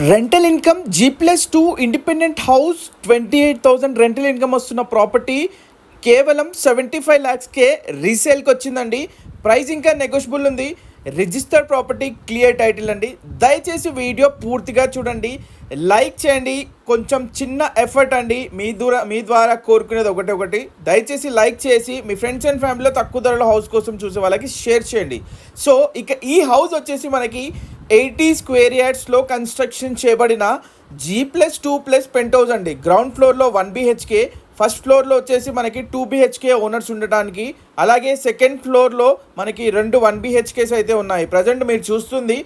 Rental income G+2 independent house 28,000 rental income వస్తున్న property కేవలం 75 lakhsకే రీసేల్కి వచ్చిందండి. ప్రైస్ ఇంకా నెగోషియబుల్ ఉంది. రిజిస్టర్డ్ ప్రాపర్టీ, క్లియర్ టైటిల్ అండి. దయచేసి వీడియో పూర్తిగా చూడండి, లైక్ చేయండి. కొంచెం చిన్న ఎఫర్ట్ అండి, మీ ద్వారా కోరుకునేది ఒకటి. దయచేసి లైక్ చేసి మీ ఫ్రెండ్స్ అండ్ ఫ్యామిలీలో తక్కువ ధరలో హౌస్ కోసం చూసే వాళ్ళకి షేర్ చేయండి. సో ఇక ఈ హౌస్ వచ్చేసి మనకి 80 square yardsలో కన్స్ట్రక్షన్ చేయబడిన G+2+ పెంట్ హౌస్ అండి. గ్రౌండ్ ఫ్లోర్లో 1 BHK, ఫస్ట్ ఫ్లోర్లో వచ్చేసి మనకి 2 BHK ఓనర్స్ ఉండటానికి, అలాగే సెకండ్ ఫ్లోర్లో మనకి 2 1 BHKs అయితే ఉన్నాయి. ప్రజెంట్ మీరు చూస్తుంది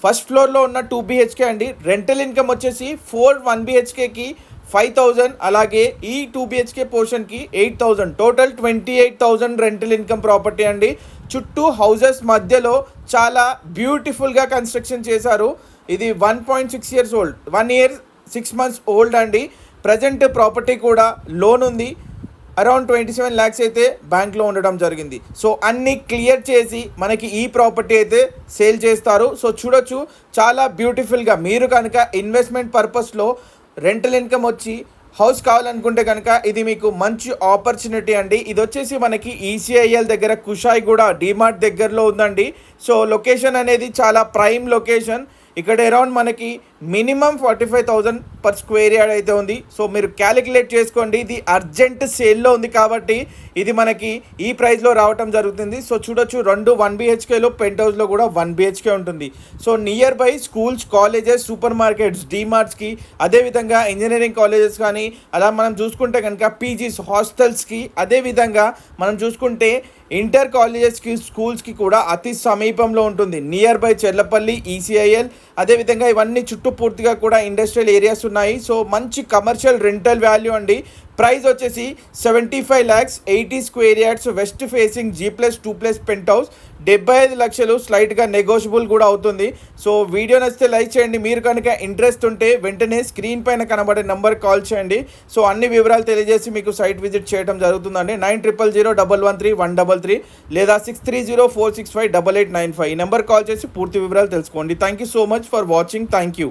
ఫస్ట్ ఫ్లోర్లో ఉన్న 2 BHK అండి. రెంటల్ ఇన్కమ్ వచ్చేసి 1 BHKకి 5,000, అలాగే ఈ 2 BHK పోర్షన్కి 8,000, total 28,000 rental income property అండి. చుట్టూ హౌజెస్ మధ్యలో చాలా బ్యూటిఫుల్గా కన్స్ట్రక్షన్ చేశారు. ఇది 1.6 years old, 1 year 6 months old అండి. ప్రజెంట్ ప్రాపర్టీ కూడా లోన్ ఉంది, అరౌండ్ 27 lakhs అయితే బ్యాంక్లో ఉండడం జరిగింది. సో అన్నీ క్లియర్ చేసి మనకి ఈ ప్రాపర్టీ అయితే సేల్ చేస్తారు. సో చూడొచ్చు, చాలా బ్యూటిఫుల్గా. మీరు కనుక ఇన్వెస్ట్మెంట్ పర్పస్లో రెంటల్ ఇన్కమ్ వచ్చి హౌస్ కావాలనుకుంటే కనుక ఇది మీకు మంచి ఆపర్చునిటీ అండి. ఇది వచ్చేసి మనకి ECIL దగ్గర కుషాయిగూడ డీమార్ట్ దగ్గరలో ఉందండి. సో లొకేషన్ అనేది చాలా ప్రైమ్ లొకేషన్. ఇక్కడ అరౌండ్ మనకి మినిమం 45,000 per square yard అయితే ఉంది. సో మీరు క్యాలిక్యులేట్ చేసుకోండి. ఇది అర్జెంట్ సేల్లో ఉంది కాబట్టి ఇది మనకి ఈ ప్రైస్లో రావటం జరుగుతుంది. సో చూడొచ్చు, 2 1 BHKలో పెంట్ హౌస్లో కూడా 1 BHK ఉంటుంది. So nearby schools, colleges, supermarkets, డీమార్ట్స్కి, అదేవిధంగా ఇంజనీరింగ్ కాలేజెస్ కానీ, అలా మనం చూసుకుంటే కనుక పీజీస్, హాస్టల్స్కి, అదేవిధంగా మనం చూసుకుంటే ఇంటర్ కాలేజెస్కి, స్కూల్స్కి కూడా అతి సమీపంలో ఉంటుంది. నియర్ బై చెర్లపల్లి, ECIL, అదేవిధంగా ఇవన్నీ చుట్టూ పూర్తిగా కూడా ఇండస్ట్రియల్ ఏరియాస్ ఉన్నాయి. సో మంచి కమర్షియల్ రెంటల్ వాల్యూ అండి. ప్రైస్ వచ్చేసి 75 lakhs, 80 square yards, west facing G+2+ penthouse, 75 లక్షలు, స్లైట్గా నెగోషియబుల్ కూడా అవుతుంది. సో వీడియో నచ్చితే లైక్ చేయండి. మీరు కనుక ఇంట్రెస్ట్ ఉంటే వెంటనే స్క్రీన్ పైన కనబడే నెంబర్ కాల్ చేయండి. సో అన్ని వివరాలు తెలియజేసి మీకు సైట్ విజిట్ చేయడం జరుగుతుందండి. 90000113 లేదా 6304658895 ఈ నెంబర్ కాల్ చేసి పూర్తి వివరాలు తెలుసుకోండి. Thank you so much for watching. Thank you.